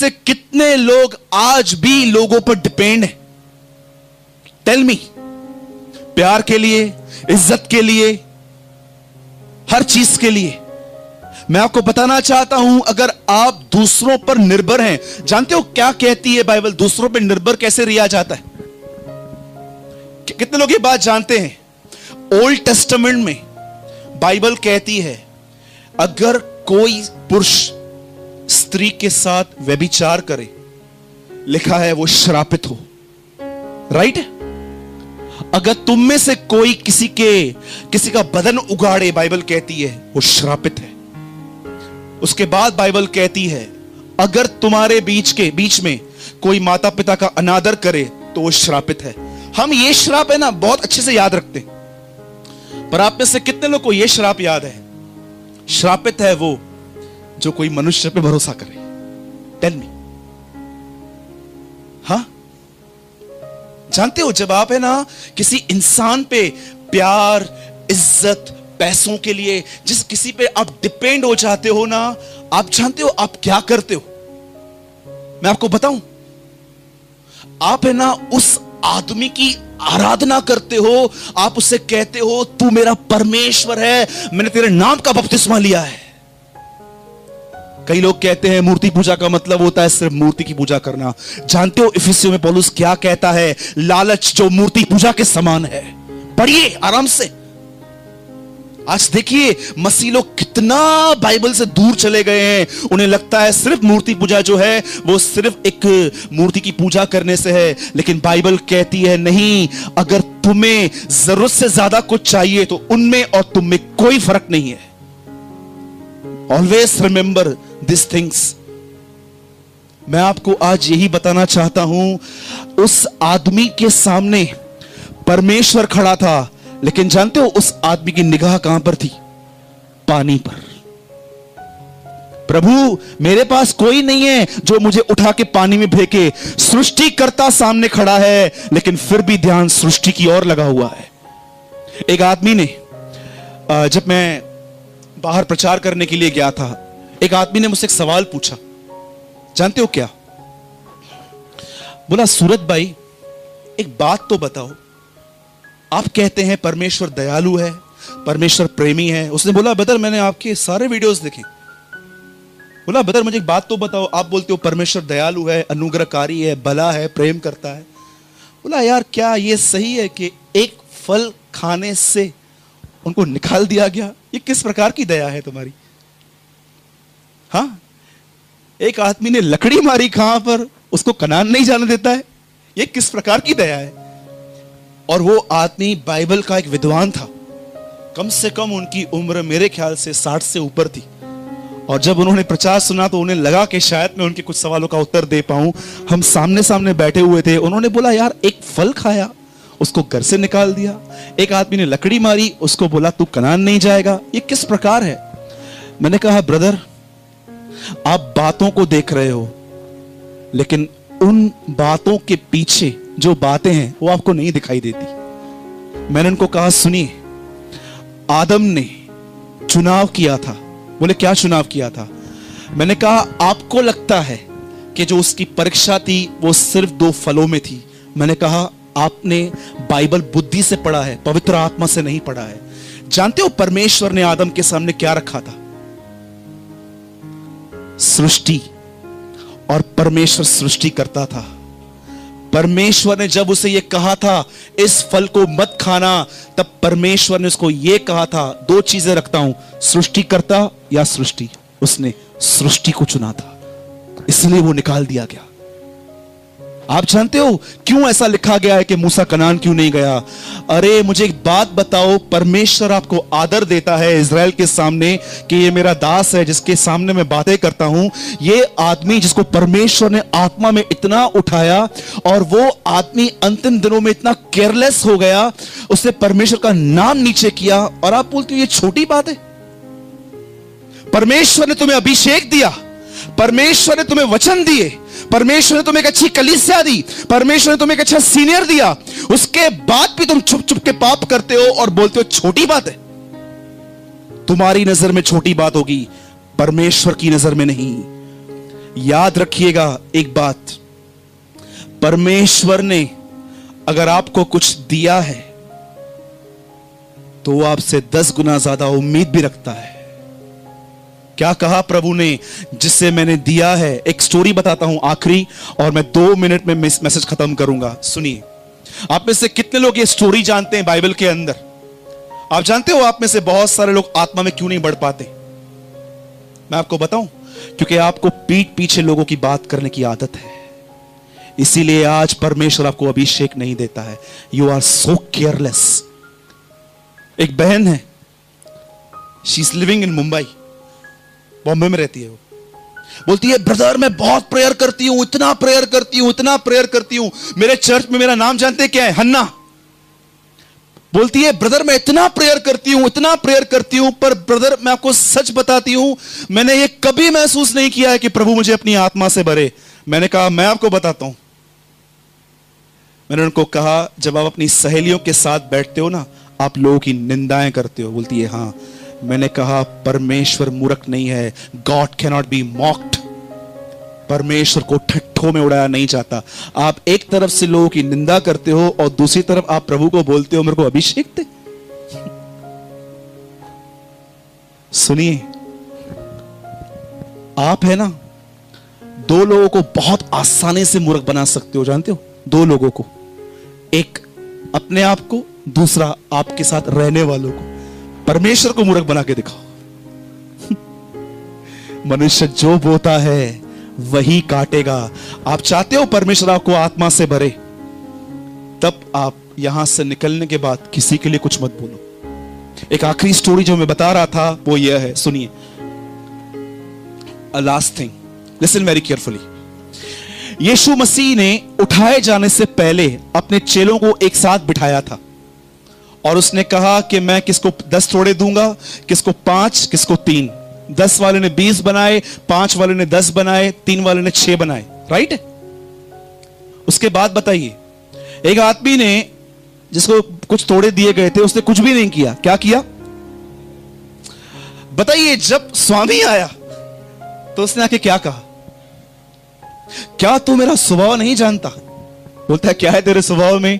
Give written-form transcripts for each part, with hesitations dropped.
से कितने लोग आज भी लोगों पर डिपेंड हैं? Tell me. प्यार के लिए, इज्जत के लिए, हर चीज के लिए। मैं आपको बताना चाहता हूं, अगर आप दूसरों पर निर्भर हैं, जानते हो क्या कहती है बाइबल? दूसरों पर निर्भर कैसे रिया जाता है? कितने लोग ये बात जानते हैं? ओल्ड टेस्टामेंट में बाइबल कहती है, अगर कोई पुरुष स्त्री के साथ व्यभिचार करे, लिखा है वो श्रापित हो। राइट? अगर तुम में से कोई किसी का बदन उगाड़े, बाइबल कहती है वो श्रापित है। उसके बाद बाइबल कहती है, अगर तुम्हारे बीच में कोई माता पिता का अनादर करे तो वो श्रापित है। हम ये श्राप है ना बहुत अच्छे से याद रखते हैं, पर आप में से कितने लोग को ये श्राप याद है? श्रापित है वो जो कोई मनुष्य पे भरोसा करे। Tell me. हाँ, जानते हो जब आप है ना किसी इंसान पे प्यार, इज्जत, पैसों के लिए जिस किसी पे आप डिपेंड हो जाते हो ना, आप जानते हो आप क्या करते हो? मैं आपको बताऊं, आप है ना उस आदमी की आराधना करते हो। आप उससे कहते हो तू मेरा परमेश्वर है, मैंने तेरे नाम का बपतिस्मा लिया है। कई लोग कहते हैं मूर्ति पूजा का मतलब होता है सिर्फ मूर्ति की पूजा करना। जानते हो इफिसियों में पौलुस क्या कहता है? लालच जो मूर्ति पूजा के समान है। पढ़िए आराम से। आज देखिए मसीह लोग कितना बाइबल से दूर चले गए हैं। उन्हें लगता है सिर्फ मूर्ति पूजा जो है वो सिर्फ एक मूर्ति की पूजा करने से है, लेकिन बाइबल कहती है नहीं, अगर तुम्हें जरूरत से ज्यादा कुछ चाहिए तो उनमें और तुम में कोई फर्क नहीं है। Always remember this things. मैं आपको आज यही बताना चाहता हूं, उस आदमी के सामने परमेश्वर खड़ा था, लेकिन जानते हो उस आदमी की निगाह कहां पर थी? पानी पर। प्रभु मेरे पास कोई नहीं है जो मुझे उठा के पानी में फेंके। सृष्टिकर्ता सामने खड़ा है, लेकिन फिर भी ध्यान सृष्टि की ओर लगा हुआ है। एक आदमी ने, जब मैं बाहर प्रचार करने के लिए गया था, एक आदमी ने मुझसे एक सवाल पूछा। जानते हो क्या? बोला सूरज भाई एक बात तो बताओ, आप कहते हैं परमेश्वर दयालु है, परमेश्वर प्रेमी है। उसने बोला ब्रदर मैंने आपके सारे वीडियोस देखे। बोला ब्रदर मुझे एक बात तो बताओ, आप बोलते हो परमेश्वर दयालु है, अनुग्रहकारी है, भला है, प्रेम करता है। बोला यार क्या ये सही है कि एक फल खाने से उनको निकाल दिया गया? ये किस प्रकार की दया है तुम्हारी? हाँ, एक आदमी ने लकड़ी मारी कहां पर, उसको कनान नहीं जाने देता है। ये किस प्रकार की दया है? और वो आदमी बाइबल का एक विद्वान था। कम से कम उनकी उम्र मेरे ख्याल से 60 से ऊपर थी। और जब उन्होंने प्रचार सुना तो उन्हें लगा कि शायद मैं उनके कुछ सवालों का उत्तर दे पाऊं। हम सामने सामने बैठे हुए थे। उन्होंने बोला यार एक फल खाया, उसको घर से निकाल दिया। एक आदमी ने लकड़ी मारी, उसको बोला तू कनान नहीं जाएगा। ये किस प्रकार है? मैंने कहा ब्रदर आप बातों को देख रहे हो, लेकिन उन बातों के पीछे जो बातें हैं वो आपको नहीं दिखाई देती। मैंने उनको कहा सुनिए, आदम ने चुनाव किया था। बोले क्या चुनाव किया था? मैंने कहा आपको लगता है कि जो उसकी परीक्षा थी वो सिर्फ 2 फलों में थी। मैंने कहा आपने बाइबल बुद्धि से पढ़ा है, पवित्र आत्मा से नहीं पढ़ा है। जानते हो परमेश्वर ने आदम के सामने क्या रखा था? सृष्टि। और परमेश्वर सृष्टि करता था। परमेश्वर ने जब उसे यह कहा था इस फल को मत खाना, तब परमेश्वर ने उसको यह कहा था 2 चीजें रखता हूं, सृष्टिकर्ता या सृष्टि। उसने सृष्टि को चुना था, इसलिए वो निकाल दिया गया। आप जानते हो क्यों ऐसा लिखा गया है कि मूसा कनान क्यों नहीं गया? अरे मुझे एक बात बताओ, परमेश्वर आपको आदर देता है इज़राइल के सामने कि ये मेरा दास है जिसके सामने मैं बातें करता हूं। ये आदमी जिसको परमेश्वर ने आत्मा में इतना उठाया, और वो आदमी अंतिम दिनों में इतना केयरलेस हो गया, उसने परमेश्वर का नाम नीचे किया। और आप बोलते हो ये छोटी बात है? परमेश्वर ने तुम्हें अभिषेक दिया, परमेश्वर ने तुम्हें वचन दिए, परमेश्वर ने तुम्हें एक अच्छी कलीसिया दी, परमेश्वर ने तुम्हें एक अच्छा सीनियर दिया, उसके बाद भी तुम छुप छुप के पाप करते हो और बोलते हो छोटी बात है। तुम्हारी नजर में छोटी बात होगी, परमेश्वर की नजर में नहीं। याद रखिएगा एक बात, परमेश्वर ने अगर आपको कुछ दिया है तो वो आपसे 10 गुना ज्यादा उम्मीद भी रखता है। क्या कहा प्रभु ने, जिससे मैंने दिया है। एक स्टोरी बताता हूं आखिरी, और मैं 2 मिनट में मैसेज खत्म करूंगा। सुनिए, आप में से कितने लोग ये स्टोरी जानते हैं बाइबल के अंदर? आप जानते हो आप में से बहुत सारे लोग आत्मा में क्यों नहीं बढ़ पाते? मैं आपको बताऊं, क्योंकि आपको पीठ पीछे लोगों की बात करने की आदत है। इसीलिए आज परमेश्वर आपको अभिषेक नहीं देता है। You are so careless. एक बहन है, she is living in Mumbai, Bombay में रहती है। वो बोलती है, ब्रदर मैं बहुत प्रेयर करती हूं, इतना प्रेयर करती हूं, इतना प्रेयर करती हूं। मेरे चर्च में मेरा नाम जानते क्या है? हन्ना। बोलती है, ब्रदर मैं इतना प्रेयर करती हूं, इतना प्रेयर करती हूं, पर ब्रदर मैं आपको सच बताती हूं, मैंने ये कभी महसूस नहीं किया है कि प्रभु मुझे अपनी आत्मा से भरे। मैंने कहा, मैं आपको बताता हूं। मैंने उनको कहा, जब आप अपनी सहेलियों के साथ बैठते हो ना, आप लोगों की निंदाएं करते हो। बोलती है, हाँ। मैंने कहा, परमेश्वर मूर्ख नहीं है। God can not be mocked. परमेश्वर को ठट्ठों में उड़ाया नहीं जाता। आप एक तरफ से लोगों की निंदा करते हो और दूसरी तरफ आप प्रभु को बोलते हो मेरे को अभिषेक दे। सुनिए, आप है ना, 2 लोगों को बहुत आसानी से मूर्ख बना सकते हो। जानते हो? 2 लोगों को, एक अपने आप को, दूसरा आपके साथ रहने वालों को। परमेश्वर को मूर्ख बना के दिखाओ। मनुष्य जो बोता है वही काटेगा। आप चाहते हो परमेश्वर आपको आत्मा से भरे, तब आप यहां से निकलने के बाद किसी के लिए कुछ मत बोलो। एक आखिरी स्टोरी जो मैं बता रहा था वो यह है, सुनिए। A last thing, listen very carefully. यीशु मसीह ने उठाए जाने से पहले अपने चेलों को एक साथ बिठाया था और उसने कहा कि मैं किसको 10 थोड़े दूंगा, किसको 5, किसको 3। 10 वाले ने 20 बनाए, 5 वाले ने 10 बनाए, 3 वाले ने 6 बनाए। राइट? उसके बाद बताइए, एक आदमी ने जिसको कुछ थोड़े दिए गए थे, उसने कुछ भी नहीं किया। क्या किया बताइए? जब स्वामी आया तो उसने आके क्या कहा? क्या तू मेरा स्वभाव नहीं जानता? बोलता है, क्या है तेरे स्वभाव में?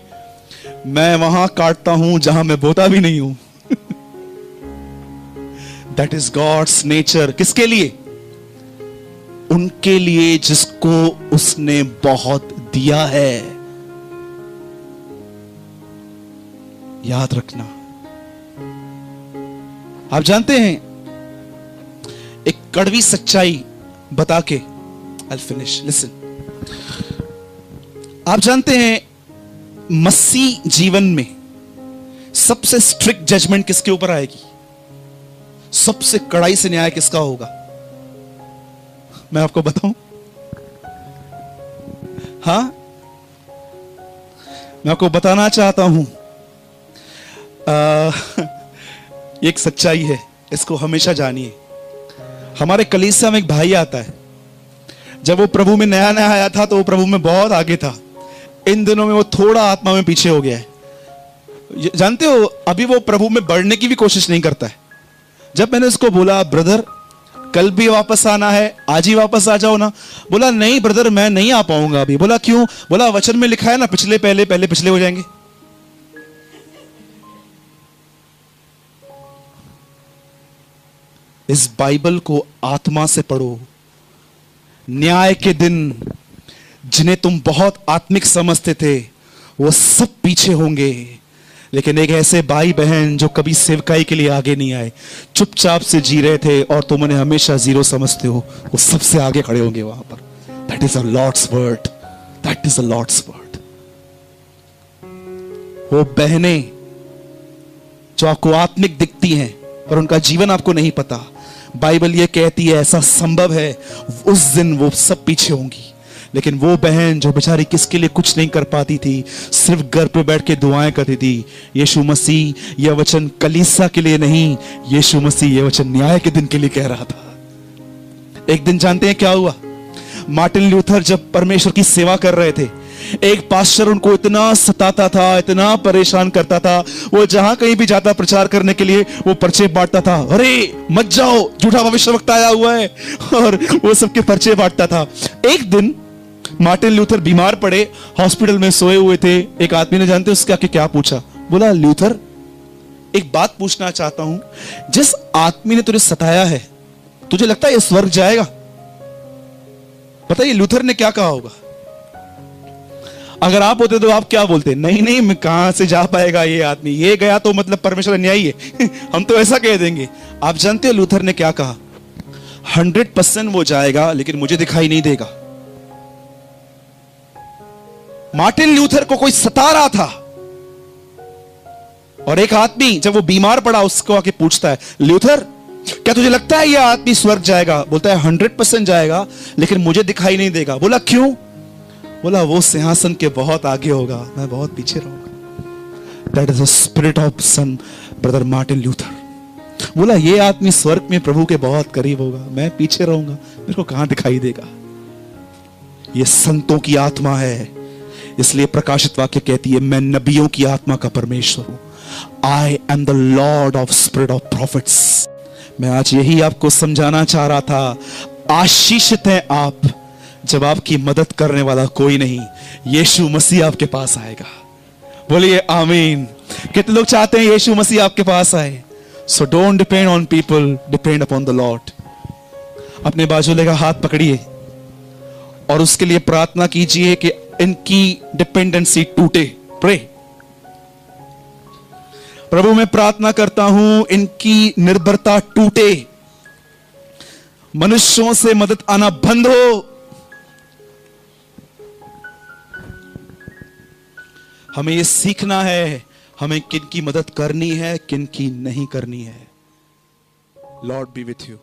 मैं वहां काटता हूं जहां मैं बोता भी नहीं हूं। That is God's nature. किसके लिए? उनके लिए जिसको उसने बहुत दिया है। याद रखना। आप जानते हैं, एक कड़वी सच्चाई बता के I'll finish. Listen. आप जानते हैं, मसीह जीवन में सबसे स्ट्रिक्ट जजमेंट किसके ऊपर आएगी? सबसे कड़ाई से न्याय किसका होगा? मैं आपको बताऊं? हाँ, मैं आपको बताना चाहता हूं। एक सच्चाई है, इसको हमेशा जानिए। हमारे कलीसिया में एक भाई आता है। जब वो प्रभु में नया नया आया था तो वो प्रभु में बहुत आगे था। इन दिनों में वो थोड़ा आत्मा में पीछे हो गया है। जानते हो, अभी वो प्रभु में बढ़ने की भी कोशिश नहीं करता है। जब मैंने उसको बोला, ब्रदर कल भी वापस आना है, आज ही वापस आ जाओ ना। बोला, नहीं ब्रदर मैं नहीं आ पाऊंगा अभी। बोला, क्यों? बोला, वचन में लिखा है ना, पिछले पहले पहले पिछले हो जाएंगे। इस बाइबल को आत्मा से पढ़ो। न्याय के दिन जिन्हें तुम बहुत आत्मिक समझते थे वो सब पीछे होंगे, लेकिन एक ऐसे भाई बहन जो कभी सेवकाई के लिए आगे नहीं आए, चुपचाप से जी रहे थे और तुम उन्हें हमेशा जीरो समझते हो, वो सबसे आगे खड़े होंगे वहां पर। That is a Lord's word. That is a Lord's word. वो बहनें जो आपको आत्मिक दिखती हैं पर उनका जीवन आपको नहीं पता, बाइबल ये कहती है ऐसा संभव है उस दिन वो सब पीछे होंगी। लेकिन वो बहन जो बेचारी किसके लिए कुछ नहीं कर पाती थी, सिर्फ घर पे बैठ के दुआएं करती थी। यीशु मसीह यह वचन कलीसिया के लिए नहीं, यीशु मसीह यह वचन न्याय के दिन के लिए कह रहा था। एक दिन जानते हैं क्या हुआ? मार्टिन लूथर जब परमेश्वर की सेवा कर रहे थे, एक पास्टर उनको इतना सताता था, इतना परेशान करता था, वो जहां कहीं भी जाता प्रचार करने के लिए वो पर्चे बांटता था। अरे मत जाओ, झूठा भविष्यवक्ता आया हुआ है, और वो सबके पर्चे बांटता था। एक दिन मार्टिन लूथर बीमार पड़े, हॉस्पिटल में सोए हुए थे। एक आदमी ने, जानते उसके आके क्या पूछा? बोला, लूथर एक बात पूछना चाहता हूं, जिस आदमी ने तुझे सताया है, तुझे लगता है ये स्वर्ग जाएगा? बताइए लूथर ने क्या कहा होगा? अगर आप होते तो आप क्या बोलते? नहीं नहीं, मैं कहां से जा पाएगा ये आदमी, ये गया तो मतलब परमेश्वर न्यायी है। हम तो ऐसा कह देंगे। आप जानते हो लूथर ने क्या कहा? 100% वो जाएगा, लेकिन मुझे दिखाई नहीं देगा। मार्टिन लूथर को कोई सता रहा था, और एक आदमी जब वो बीमार पड़ा उसको आके पूछता है, लूथर क्या तुझे लगता है यह आदमी स्वर्ग जाएगा? बोलता है 100% जाएगा, लेकिन मुझे दिखाई नहीं देगा। बोला क्यों? बोला वो सिंहासन के बहुत आगे होगा, मैं बहुत पीछे रहूंगा। That is the spirit of sun brother Martin Luther. बोला ये आदमी स्वर्ग में प्रभु के बहुत करीब होगा, मैं पीछे रहूंगा, मेरे को कहां दिखाई देगा। ये संतों की आत्मा है, इसलिए प्रकाशित वाक्य कहती है, मैं नबियों की आत्मा का परमेश्वर हूं। I am the Lord of spirit of profits. मैं आज यही आपको समझाना चाह रहा था। आशीषित हैं आप जब आपकी मदद करने वाला कोई नहीं, यीशु मसीह आपके पास आएगा। बोलिए आमीन। कितने लोग चाहते हैं यीशु मसीह आपके पास आए? So don't depend on people, depend upon the Lord. अपने बाजुले का हाथ पकड़िए और उसके लिए प्रार्थना कीजिए कि इनकी डिपेंडेंसी टूटे। प्रे। प्रभु मैं प्रार्थना करता हूं इनकी निर्भरता टूटे, मनुष्यों से मदद आना बंद हो। हमें यह सीखना है हमें किन की मदद करनी है, किन की नहीं करनी है। Lord B with you.